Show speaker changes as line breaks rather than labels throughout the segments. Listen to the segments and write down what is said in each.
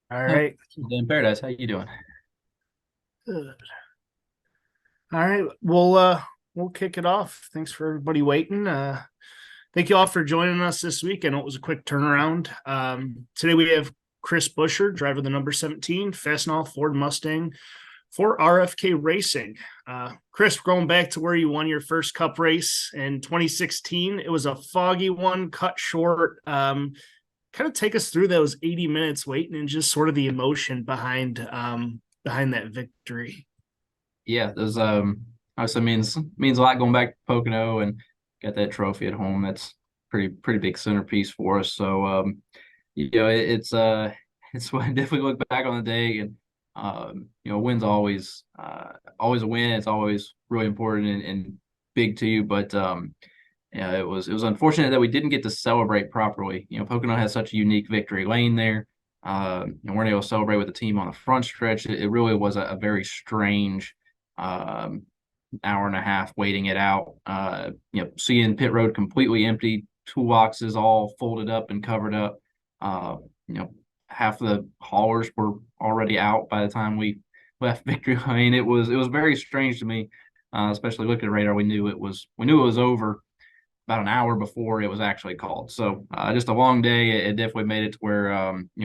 All right.
In Paradise, how you doing?
Good. All right. We'll kick it off. Thanks for everybody waiting. Thank you all for joining us this week. I know it was a quick turnaround. Today we have Chris Buescher, driver of the number 17 Fastenal Ford Mustang for RFK Racing. Chris, going back to where you won your first Cup race in 2016, it was a foggy one, cut short. Kind of take us through those 80 minutes waiting and just sort of the emotion behind that victory.
Yeah, there's obviously means a lot going back to Pocono and got that trophy at home. That's pretty big centerpiece for us. So it's definitely look back on the day and wins always a win. It's always really important and big to you. But yeah, it was unfortunate that we didn't get to celebrate properly. Pocono has such a unique victory lane there. Weren't able to celebrate with the team on the front stretch. It really was a very strange um, hour and a half waiting it out. Seeing pit road completely empty, toolboxes all folded up and covered up. Uh, you know, half of the haulers were already out by the time we left victory lane. It was very strange to me, especially looking at radar. We knew it was over about an hour before it was actually called. So just a long day. It definitely made it to where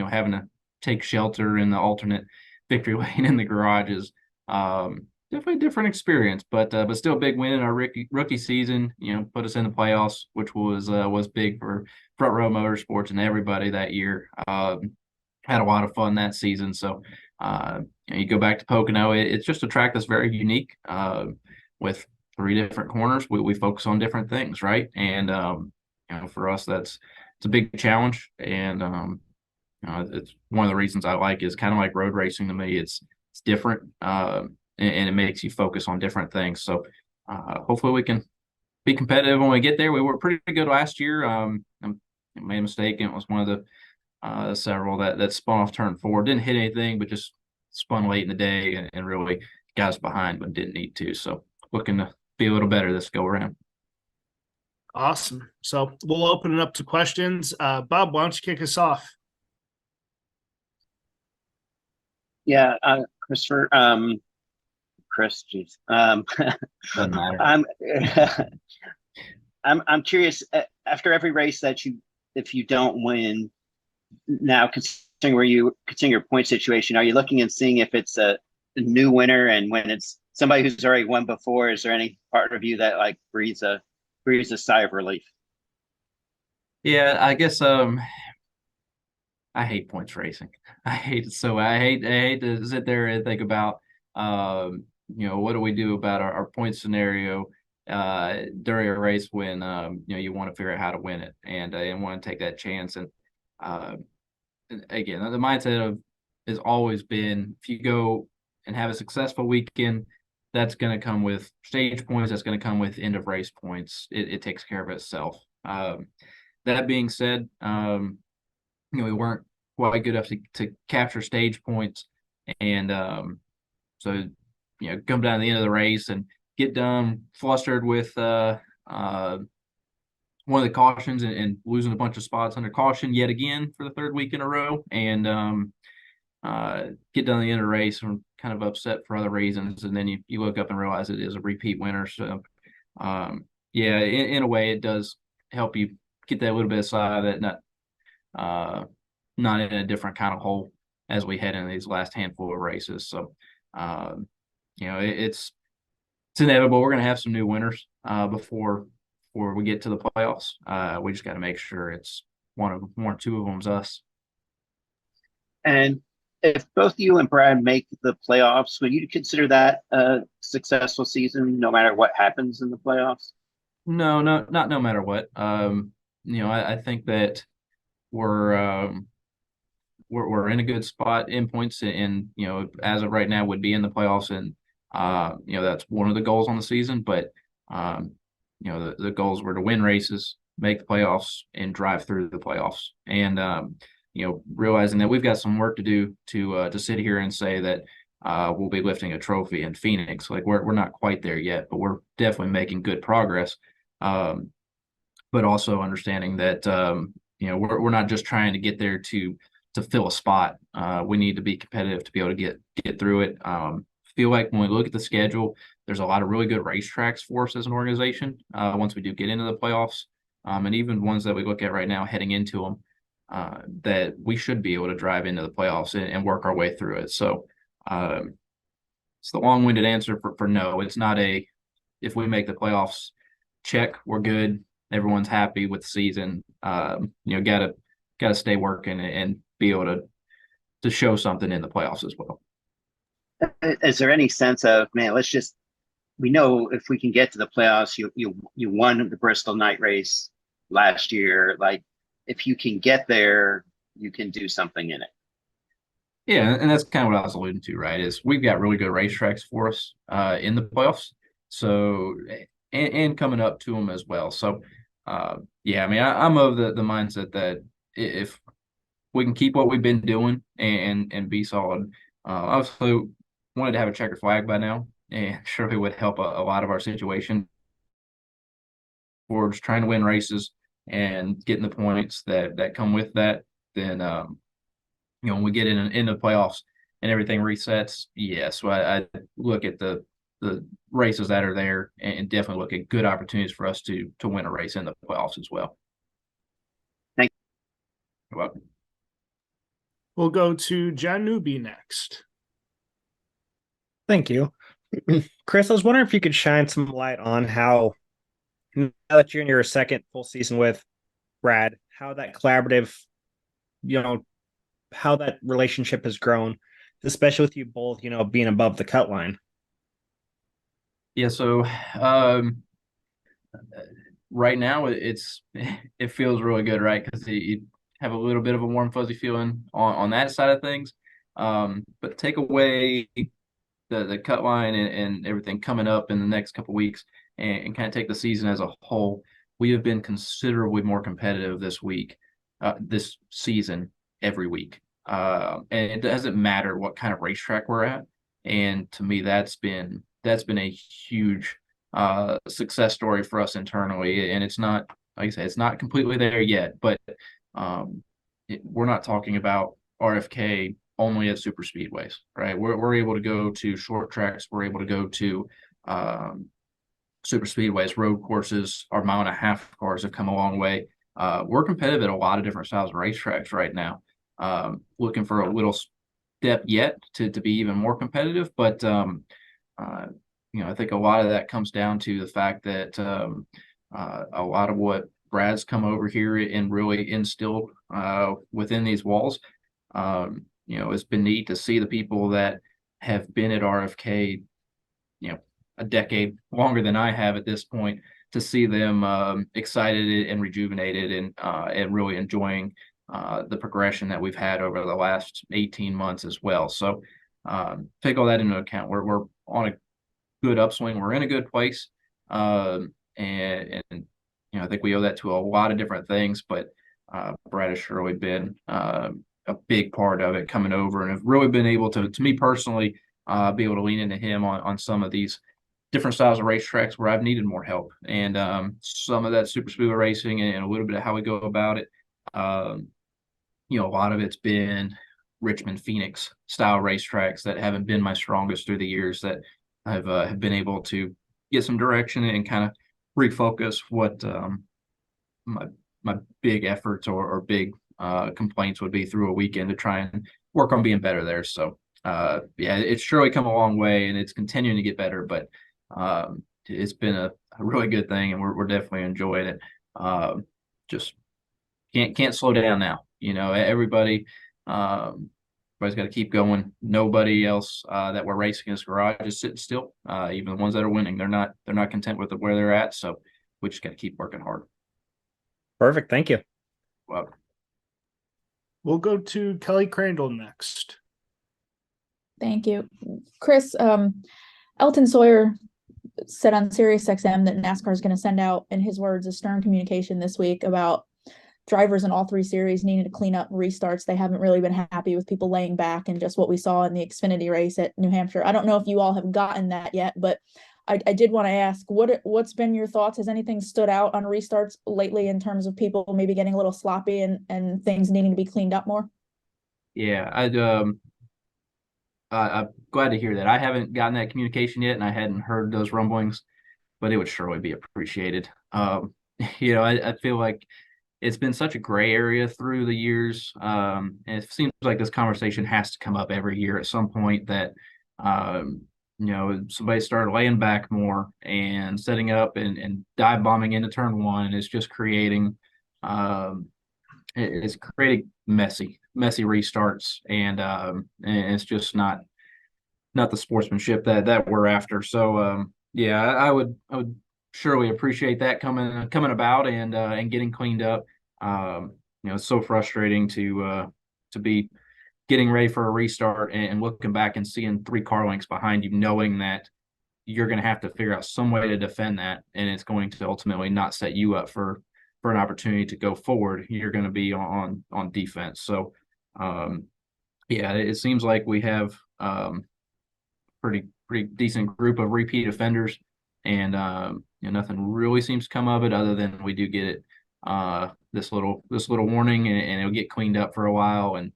having to take shelter in the alternate victory lane in the garages. Definitely a different experience, but still a big win in our rookie season. Put us in the playoffs, which was big for Front Row Motorsports and everybody that year. Had a lot of fun that season. So you go back to Pocono, it's just a track that's very unique. With three different corners, we focus on different things, right? And for us, it's a big challenge, and it's one of the reasons I like is kind of like road racing to me. It's different, and it makes you focus on different things. So hopefully we can be competitive when we get there. We were pretty good last year. I made a mistake, and it was one of the several that spun off turn four. Didn't hit anything, but just spun late in the day and really got us behind but didn't need to. So looking to be a little better this go around.
Awesome. So we'll open it up to questions. Bob, why don't you kick us off?
Yeah, Christopher, Chris, geez.
Doesn't matter.
I'm, I'm curious. After every race that if you don't win, now considering your point situation, are you looking and seeing if it's a new winner, and when it's somebody who's already won before, is there any part of you that like breathes a sigh of relief?
Yeah, I guess I hate points racing. I hate it so I hate to sit there and think about what do we do about our point scenario during a race when you want to figure out how to win it and want to take that chance uh, and again the mindset of has always been if you go and have a successful weekend that's going to come with stage points, that's going to come with end of race points. It takes care of itself. That being said, we weren't quite good enough to capture stage points. And so, come down to the end of the race and get done flustered with one of the cautions and losing a bunch of spots under caution yet again for the third week in a row. And get done at the end of the race and kind of upset for other reasons. And then you look up and realize it is a repeat winner. So, yeah, in a way, it does help you get that little bit of side of that, uh, not in a different kind of hole as we head into these last handful of races. So, um, it's inevitable. We're going to have some new winners before we get to the playoffs. We just got to make sure it's one or two of them's us.
And if both you and Brad make the playoffs, would you consider that a successful season, no matter what happens in the playoffs?
No, no, not no matter what. I think that we're we're in a good spot in points and as of right now would be in the playoffs and that's one of the goals on the season, but um the goals were to win races, make the playoffs and drive through the playoffs and realizing that we've got some work to do to sit here and say that we'll be lifting a trophy in Phoenix. Like we're not quite there yet, but we're definitely making good progress. um but also understanding that we're not just trying to get there to to fill a spot. We need to be competitive to be able to get through it. Feel like when we look at the schedule, there's a lot of really good racetracks for us as an organization. Once we do get into the playoffs, and even ones that we look at right now heading into them, that we should be able to drive into the playoffs and work our way through it. So it's the long-winded answer for no. It's not a if we make the playoffs, check, we're good, everyone's happy with the season. Gotta stay working and be able to show something in the playoffs as well.
Is there any sense of, man, we know if we can get to the playoffs, you won the Bristol night race last year. Like, if you can get there, you can do something in it.
Yeah, and that's kind of what I was alluding to, right? Is we've got really good racetracks for us in the playoffs. So and coming up to them as well. So yeah, I mean, I'm of the mindset that if we can keep what we've been doing and be solid, obviously wanted to have a checkered flag by now, and surely would help a lot of our situation. We're just trying to win races and getting the points that come with that. Then when we get in the playoffs and everything resets, yes, so I look at the races that are there and definitely look at good opportunities for us to win a race in the playoffs as well.
Thank
you. You're welcome.
We'll go to John Newby next.
Thank you. Chris, I was wondering if you could shine some light on how, now that you're in your second full season with Brad, how that collaborative, how that relationship has grown, especially with you both, being above the cut line.
Yeah, so right now it feels really good, right? Because you have a little bit of a warm fuzzy feeling on that side of things. But take away the cut line and everything coming up in the next couple of weeks and kind of take the season as a whole, we have been considerably more competitive this season every week. And it doesn't matter what kind of racetrack we're at. And to me, that's been a huge success story for us internally. And it's not, like I said, it's not completely there yet, but we're not talking about RFK only at super speedways, right? We're able to go to short tracks. We're able to go to super speedways, road courses. Our mile and a half cars have come a long way. We're competitive at a lot of different styles of racetracks right now. Looking for a little step yet to be even more competitive, but I think a lot of that comes down to the fact that a lot of what Brad's come over here and really instilled within these walls. It's been neat to see the people that have been at RFK, a decade longer than I have at this point, to see them excited and rejuvenated and really enjoying the progression that we've had over the last 18 months as well. So take all that into account. We're on a good upswing. We're in a good place. And I think we owe that to a lot of different things, but Brad has surely been a big part of it coming over, and have really been able to me personally, be able to lean into him on some of these different styles of racetracks where I've needed more help. And some of that super speedway racing and a little bit of how we go about it. A lot of it's been Richmond, Phoenix style racetracks that haven't been my strongest through the years, that I've have been able to get some direction and kind of refocus what my big efforts or big complaints would be through a weekend to try and work on being better there. So yeah, it's surely come a long way and it's continuing to get better, but it's been a really good thing, and we're definitely enjoying it. Just can't slow down now. Everybody's got to keep going. Nobody else that we're racing in this garage is sitting still. Even the ones that are winning, they're not content with where they're at. So we just got to keep working hard.
Perfect. Thank you.
Well,
we'll go to Kelly Crandall next.
Thank you, Chris. Elton Sawyer said on SiriusXM that NASCAR is going to send out, in his words, a stern communication this week about drivers in all three series needing to clean up restarts. They haven't really been happy with people laying back, and just what we saw in the Xfinity race at New Hampshire. I don't know if you all have gotten that yet, but I did want to ask, what's been your thoughts? Has anything stood out on restarts lately in terms of people maybe getting a little sloppy and things needing to be cleaned up more?
Yeah, I'm glad to hear that. I haven't gotten that communication yet, and I hadn't heard those rumblings, but it would surely be appreciated. I feel like it's been such a gray area through the years, and it seems like this conversation has to come up every year at some point that somebody started laying back more and setting up and dive bombing into turn one, and it's just creating um, it's creating messy restarts, and it's just not the sportsmanship that we're after. So yeah, I would surely appreciate that coming about and getting cleaned up. It's so frustrating to be getting ready for a restart and looking back and seeing 3 car lengths behind you, knowing that you're going to have to figure out some way to defend that, and it's going to ultimately not set you up for an opportunity to go forward. You're going to be on defense. So yeah, it seems like we have pretty decent group of repeat offenders, and nothing really seems to come of it other than we do get it this little warning, and it'll get cleaned up for a while, and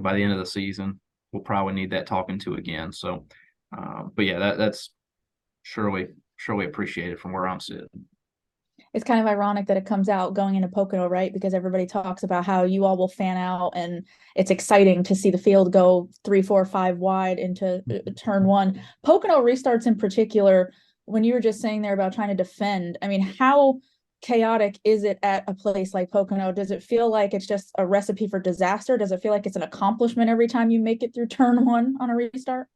by the end of the season we'll probably need that talking to again. So but yeah, that's surely appreciated from where I'm sitting.
It's kind of ironic that it comes out going into Pocono, right? Because everybody talks about how you all will fan out, and it's exciting to see the field go 3, 4, 5 wide into turn one. Pocono restarts in particular, when you were just saying there about trying to defend, I mean, how chaotic is it at a place like Pocono? Does it feel like it's just a recipe for disaster? Does it feel like it's an accomplishment every time you make it through turn one on a restart?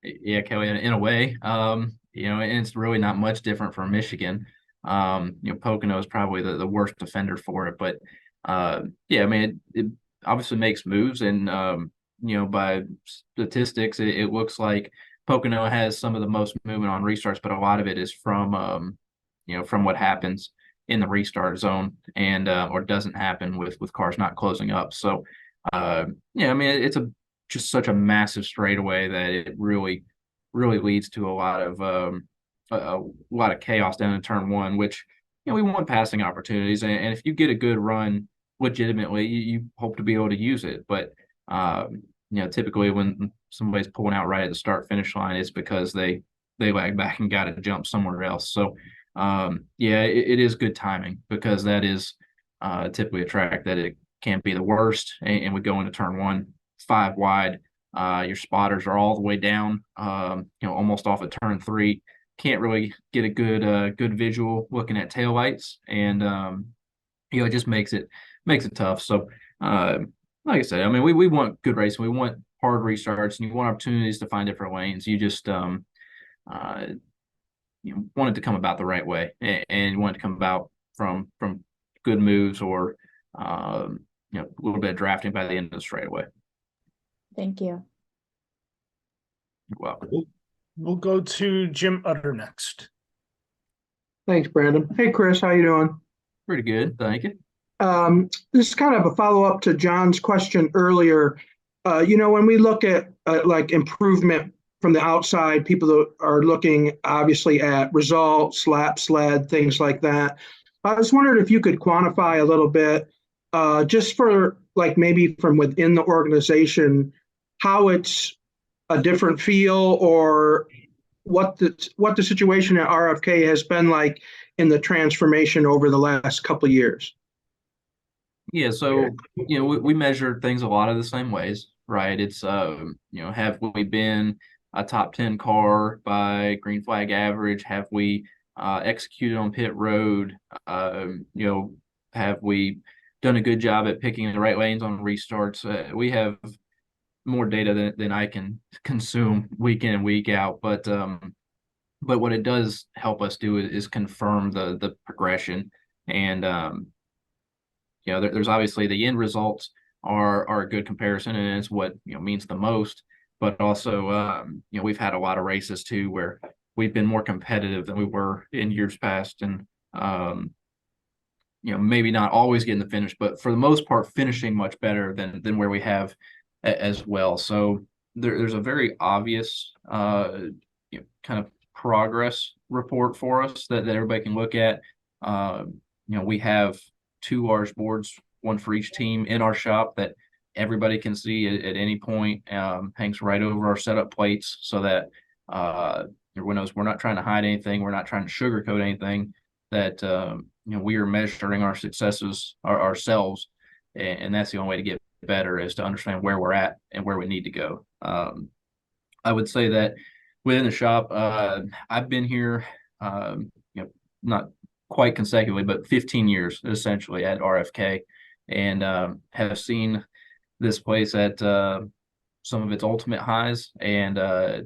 Yeah, Kelly, in a way, and it's really not much different from Michigan. Pocono is probably the worst offender for it, but yeah, I mean, it obviously makes moves, and by statistics, it looks like Pocono has some of the most movement on restarts, but a lot of it is from what happens in the restart zone, and or doesn't happen with cars not closing up. So yeah, I mean, it's just such a massive straightaway that it really leads to a lot of chaos down in turn one, which we want passing opportunities, and if you get a good run legitimately, you hope to be able to use it. But typically when somebody's pulling out right at the start finish line, it's because they lag back and got to jump somewhere else. So yeah, it is good timing, because that is typically a track that it can't be the worst, and we go into turn one 5 wide. Your spotters are all the way down, almost off at turn 3. Can't really get a good visual looking at taillights, and it just makes it tough. So like I said, I mean, we want good racing, we want hard restarts, and you want opportunities to find different lanes. You just uh, want it to come about the right way, and you want it to come about from good moves, or a little bit of drafting by the end of the straightaway.
Thank you.
You're welcome.
We'll go to Jim Utter next.
Thanks, Brandon. Hey, Chris, how you doing?
Pretty good, thank you.
This is kind of a follow-up to John's question earlier. When we look at like improvement from the outside, people that are looking obviously at results, lap sled, things like that. I was wondering if you could quantify a little bit, just for like maybe from within the organization, how it's a different feel, or what the situation at RFK has been like in the transformation over the last couple of years.
Yeah, so we measure things a lot of the same ways, right? It's have we been a top 10 car by green flag average? Have we executed on pit road? Have we done a good job at picking the right lanes on restarts? We have more data than I can consume week in and week out, but what it does help us do is confirm the progression, and there's obviously the end results are a good comparison, and it's what means the most. But also, we've had a lot of races too where we've been more competitive than we were in years past, and maybe not always getting the finish, but for the most part, finishing much better than where we have as well. So there's a very obvious kind of progress report for us that everybody can look at. We have 2 large boards one for each team in our shop that everybody can see at any point. Hangs right over our setup plates so that everyone knows we're not trying to hide anything. We're not trying to sugarcoat anything. That we are measuring our successes ourselves, and that's the only way to get better, is to understand where we're at and where we need to go. I would say that within the shop, I've been here, not quite consecutively, but 15 years essentially at RFK, and have seen this place at some of its ultimate highs, and I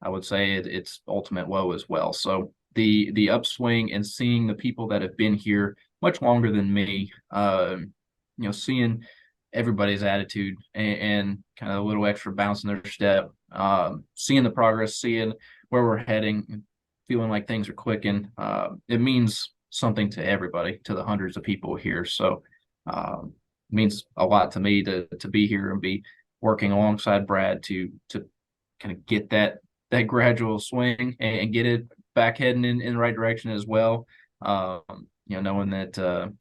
would say its ultimate low as well. So the upswing, and seeing the people that have been here much longer than me, seeing everybody's attitude and kind of a little extra bounce in their step, seeing the progress, seeing where we're heading, feeling like things are clicking, it means something to everybody, to the hundreds of people here. So it means a lot to me to be here and be working alongside Brad to kind of get that gradual swing and get it back heading in the right direction as well. Knowing that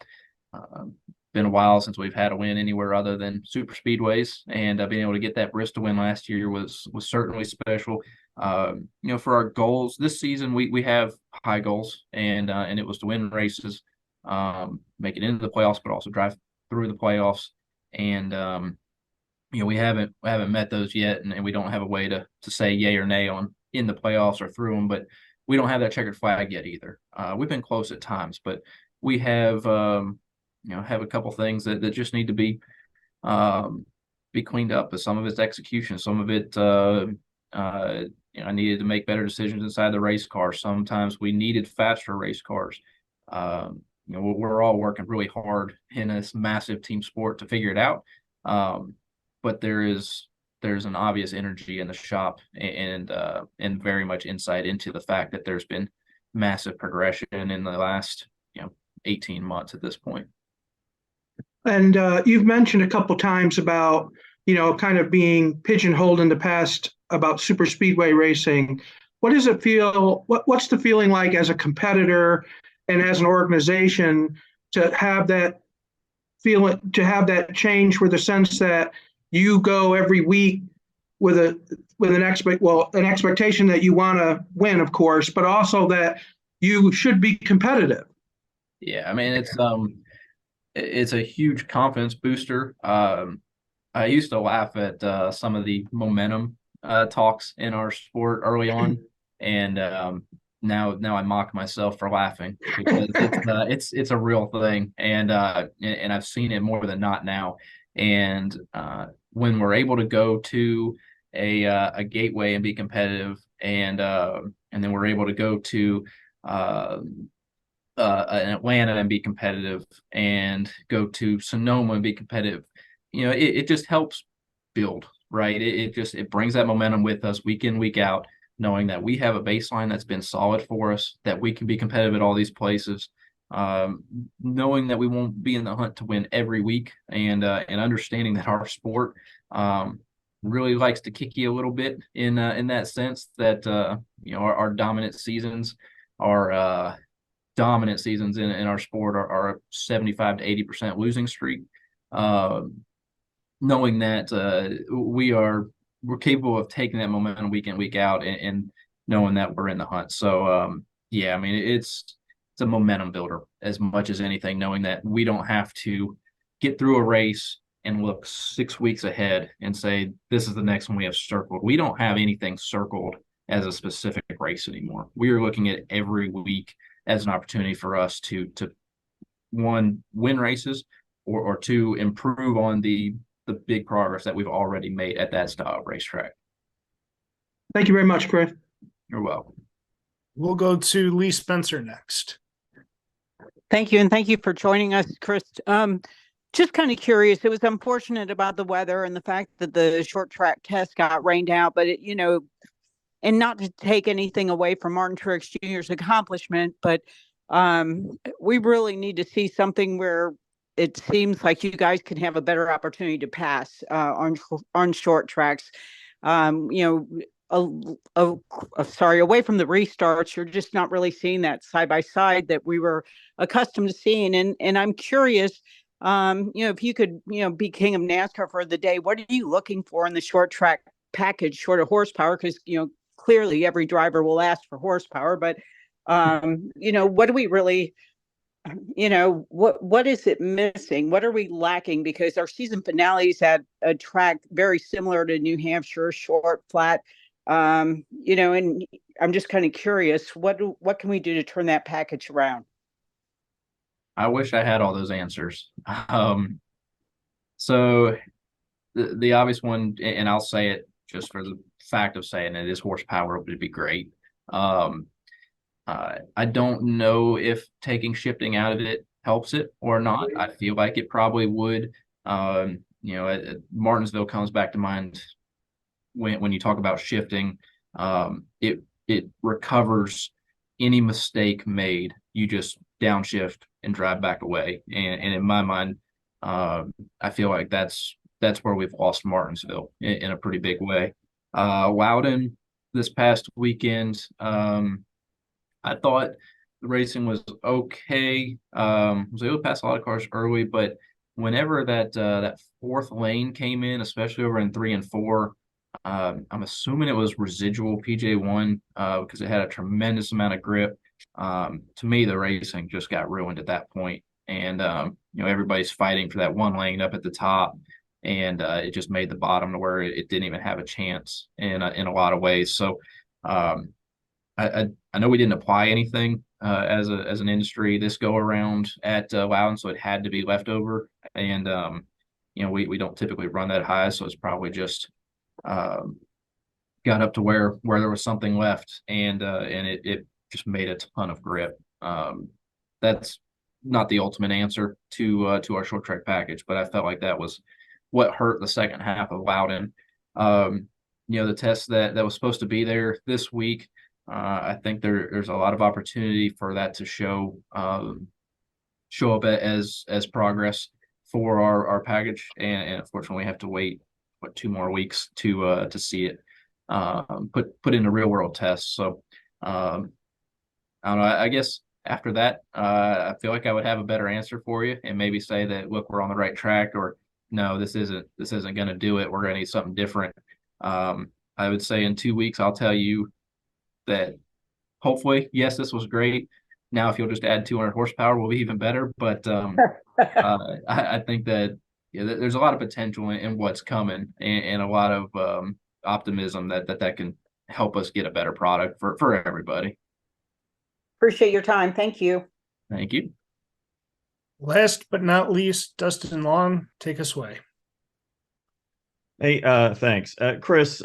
been a while since we've had a win anywhere other than super speedways, and being able to get that Bristol win last year was certainly special. For our goals this season, we have high goals, and it was to win races, make it into the playoffs, but also drive through the playoffs. And we haven't met those yet, and we don't have a way to say yay or nay on in the playoffs or through them, but we don't have that checkered flag yet either. We've been close at times, but we have have a couple things that just need to be cleaned up. Some of it's execution, some of it I needed to make better decisions inside the race car. Sometimes we needed faster race cars. We're all working really hard in this massive team sport to figure it out. But there's an obvious energy in the shop, and very much insight into the fact that there's been massive progression in the last 18 months at this point.
And you've mentioned a couple times about, kind of being pigeonholed in the past about super speedway racing. What does it feel? What's the feeling like as a competitor and as an organization to have that feeling, to have that change, with the sense that you go every week with an expectation that you want to win, of course, but also that you should be competitive?
Yeah, I mean, it's a huge confidence booster. I used to laugh at some of the momentum talks in our sport early on, and now I mock myself for laughing, because it's a real thing, and I've seen it more than not now. And when we're able to go to a gateway and be competitive, and then we're able to go to Atlanta and be competitive, and go to Sonoma and be competitive, it just helps build, right? It brings that momentum with us week in, week out, knowing that we have a baseline that's been solid for us, that we can be competitive at all these places, knowing that we won't be in the hunt to win every week, and understanding that our sport really likes to kick you a little bit in that sense, that our dominant seasons are dominant seasons in our sport are a 75 to 80% losing streak. Knowing that we're capable of taking that momentum week in, week out, and knowing that we're in the hunt. So I mean, it's a momentum builder as much as anything, knowing that we don't have to get through a race and look 6 weeks ahead and say, this is the next one we have circled. We don't have anything circled as a specific race anymore. We are looking at every week as an opportunity for us to one, win races, or two, improve on the big progress that we've already made at that style of racetrack.
Thank you very much, Chris.
You're welcome.
We'll go to Lee Spencer next.
Thank you, and thank you for joining us, Chris. Just kind of curious, it was unfortunate about the weather and the fact that the short track test got rained out, but and not to take anything away from Martin Truex Jr.'s accomplishment, but we really need to see something where it seems like you guys can have a better opportunity to pass on short tracks. Away from the restarts, you're just not really seeing that side by side that we were accustomed to seeing. And I'm curious, If you could, be king of NASCAR for the day, what are you looking for in the short track package, short of horsepower? Because, clearly every driver will ask for horsepower, but, what do we really, what is it missing? What are we lacking? Because our season finales had a track very similar to New Hampshire, short, flat, and I'm just kind of curious, what can we do to turn that package around?
I wish I had all those answers. So the obvious one, and I'll say it just for the fact of saying it, is horsepower would be great. I don't know if taking shifting out of it helps it or not. I feel like it probably would. Martinsville comes back to mind when you talk about shifting. It recovers any mistake made. You just downshift and drive back away. And in my mind, I feel like that's where we've lost Martinsville in a pretty big way. Loudon this past weekend, I thought the racing was okay. Was able to pass a lot of cars early, but whenever that fourth lane came in, especially over in 3 and 4, I'm assuming it was residual PJ1 because it had a tremendous amount of grip. To me, the racing just got ruined at that point, and everybody's fighting for that one lane up at the top, and it just made the bottom to where it didn't even have a chance in a lot of ways. So. I know we didn't apply anything as an industry this go around at Loudon, so it had to be leftover, and we don't typically run that high, so it's probably just got up to where there was something left, and it just made a ton of grip. That's not the ultimate answer to our short track package, but I felt like that was what hurt the second half of Loudon. The test that was supposed to be there this week. I think there's a lot of opportunity for that to show up as progress for our package, and unfortunately we have to wait 2 more weeks to see it put into real world tests. So I don't know. I guess after that, I feel like I would have a better answer for you, and maybe say that, look, we're on the right track, or no, this isn't going to do it. We're going to need something different. I would say in 2 weeks, I'll tell you that hopefully, yes, this was great. Now, if you'll just add 200 horsepower, will be even better. But I think that there's a lot of potential in what's coming, and a lot of optimism that can help us get a better product for everybody.
Appreciate your time. Thank you.
Thank you.
Last but not least, Dustin Long, take us away.
Hey, thanks. Chris,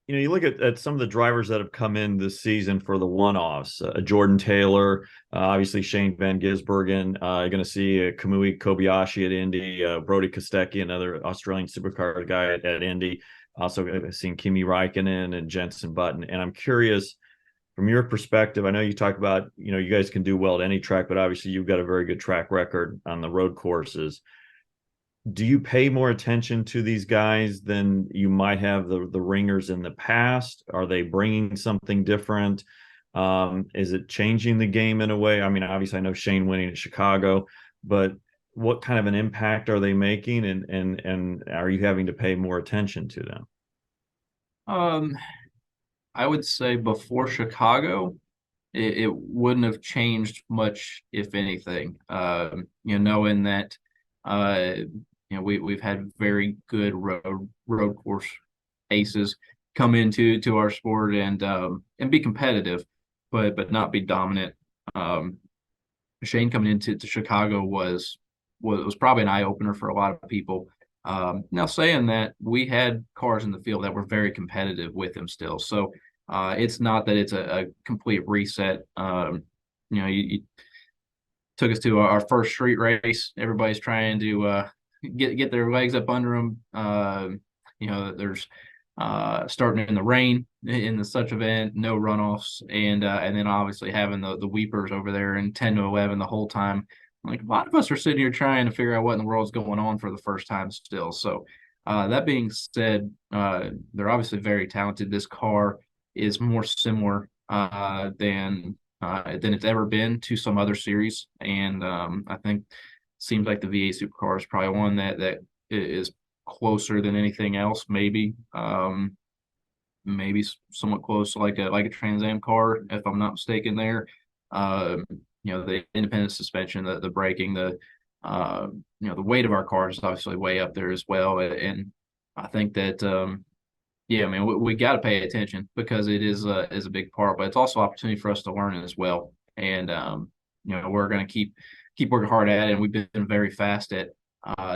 you look at some of the drivers that have come in this season for the one-offs, Jordan Taylor, obviously Shane Van Gisbergen. You're going to see Kamui Kobayashi at Indy, Brody Kostecki, another Australian supercar guy at Indy. Also seen Kimi Räikkönen and Jenson Button. And I'm curious, from your perspective, I know you talk about, you guys can do well at any track, but obviously you've got a very good track record on the road courses. Do you pay more attention to these guys than you might have the ringers in the past? Are they bringing something different? Is it changing the game in a way? I mean, obviously I know Shane winning at Chicago, but what kind of an impact are they making, and are you having to pay more attention to them?
I would say before Chicago, it wouldn't have changed much, if anything. Knowing that we've had very good road course aces come into our sport and be competitive, but not be dominant. Shane coming into Chicago was probably an eye opener for a lot of people. Now, saying that, we had cars in the field that were very competitive with him still, so it's not that it's a complete reset. You took us to our first street race. Everybody's trying to get their legs up under them. There's starting in the rain in the such event, no runoffs, and then obviously having the weepers over there in 10 to 11 the whole time. Like, a lot of us are sitting here trying to figure out what in the world's going on for the first time still. So that being said, they're obviously very talented. This car is more similar than it's ever been to some other series, and I think seems like the V8 Supercar is probably one that is closer than anything else, maybe. Maybe somewhat close to like a Trans Am car, if I'm not mistaken there. The independent suspension, the braking, the the weight of our cars is obviously way up there as well. And I think that yeah, I mean, we got to pay attention because it is a big part, but it's also opportunity for us to learn as well. And we're going to keep working hard at it. And we've been very fast at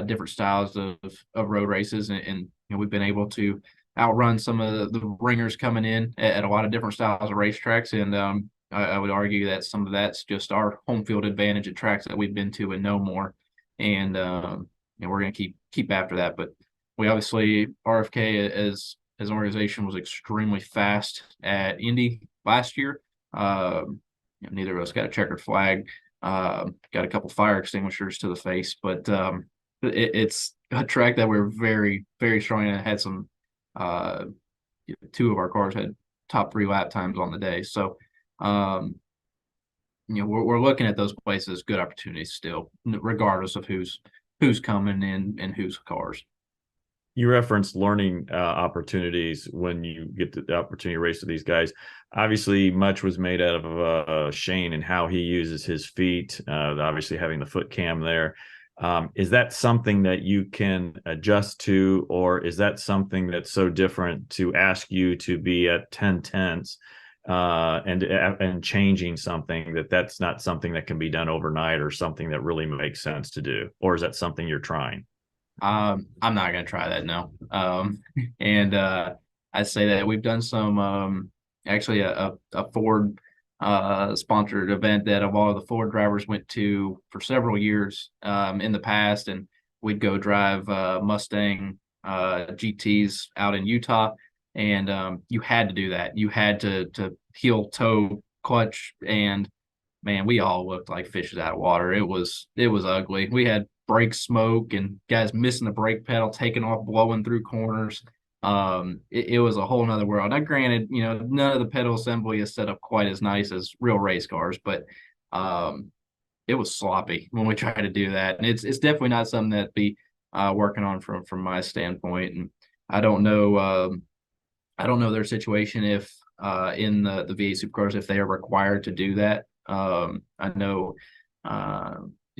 different styles of road races, and we've been able to outrun some of the ringers coming in at a lot of different styles of racetracks. And I would argue that some of that's just our home field advantage at tracks that we've been to and know more. And we're going to keep after that. But we obviously, RFK as an organization was extremely fast at Indy last year. Neither of us got a checkered flag. Got a couple fire extinguishers to the face, but it's a track that we're very, very strong in. It had some two of our cars had top 3 lap times on the day. So we're looking at those places as good opportunities still, regardless of who's coming in and whose cars.
You referenced learning opportunities when you get the opportunity to race with these guys. Obviously, much was made out of Shane and how he uses his feet, obviously having the foot cam there. Is that something that you can adjust to, or is that something that's so different to ask you to be at 10/10ths and changing something that's not something that can be done overnight or something that really makes sense to do? Or is that something you're trying?
I'm not going to try that, no. And I'd say that we've done some actually a Ford sponsored event that of all the Ford drivers went to for several years in the past, and we'd go drive Mustang GTs out in Utah, and you had to do that. You had to heel toe clutch, and man, we all looked like fishes out of water. It was ugly. We had brake smoke and guys missing the brake pedal, taking off, blowing through corners. It was a whole nother world. Now, granted, none of the pedal assembly is set up quite as nice as real race cars, but it was sloppy when we tried to do that. And it's definitely not something that be working on from my standpoint. And I don't know their situation if in the V8 Supercars if they are required to do that. I know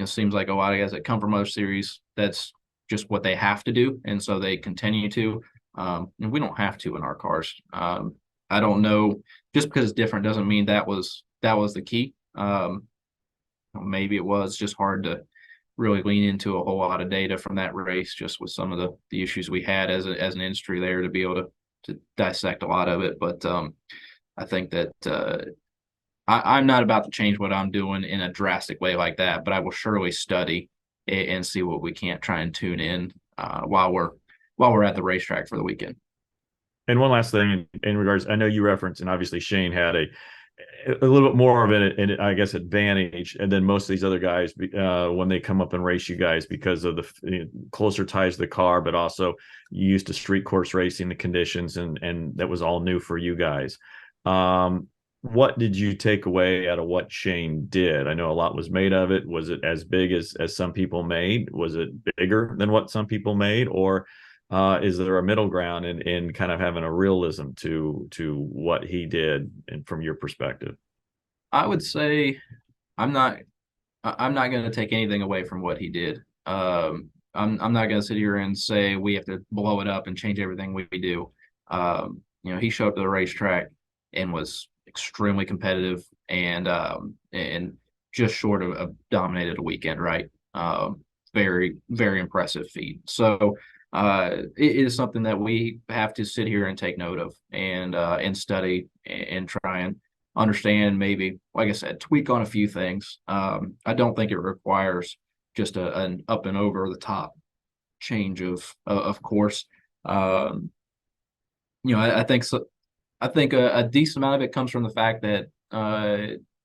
seems like a lot of guys that come from other series, that's just what they have to do, and so they continue to. And we don't have to in our cars. I don't know, just because it's different doesn't mean that was the key. Maybe it was just hard to really lean into a whole lot of data from that race, just with some of the issues we had as an industry there to be able to dissect a lot of it. But I think that I'm not about to change what I'm doing in a drastic way like that, but I will surely study and see what we can't try and tune in while we're at the racetrack for the weekend.
And one last thing in regards, I know you referenced, and obviously Shane had a little bit more of an I guess, advantage, and then most of these other guys when they come up and race you guys because of the closer ties to the car, but also you used to street course racing, the conditions, and that was all new for you guys. What did you take away out of what Shane did? I know a lot was made of it. Was it as big as some people made? Was it bigger than what some people made? Or is there a middle ground in kind of having a realism to what he did and from your perspective?
I would say I'm not going to take anything away from what he did. I'm not going to sit here and say we have to blow it up and change everything we do. He showed up to the racetrack and was extremely competitive and just short of dominated a weekend, right? Very, very impressive feat. So it is something that we have to sit here and take note of and study and try and understand, maybe, like I said, tweak on a few things. I don't think it requires just an up and over the top change of course. I think so. I think a decent amount of it comes from the fact that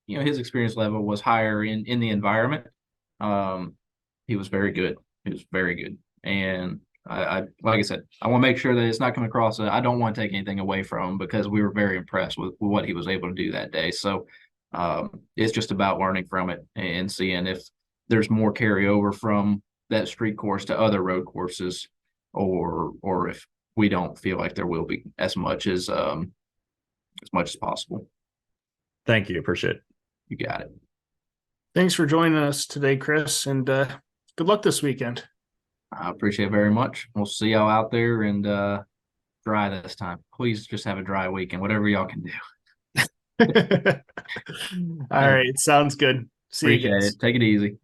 his experience level was higher in the environment. He was very good. He was very good, and I like I said, I want to make sure that it's not coming across. I don't want to take anything away from him because we were very impressed with what he was able to do that day. So it's just about learning from it and seeing if there's more carryover from that street course to other road courses, or if we don't feel like there will be as much as possible.
Thank you. Appreciate it.
You got it.
Thanks for joining us today, Chris, and good luck this weekend.
I appreciate it very much. We'll see y'all out there, and dry this time. Please just have a dry weekend, whatever y'all can do.
All right, sounds good. See you
Appreciate
guys.
it. Take it easy.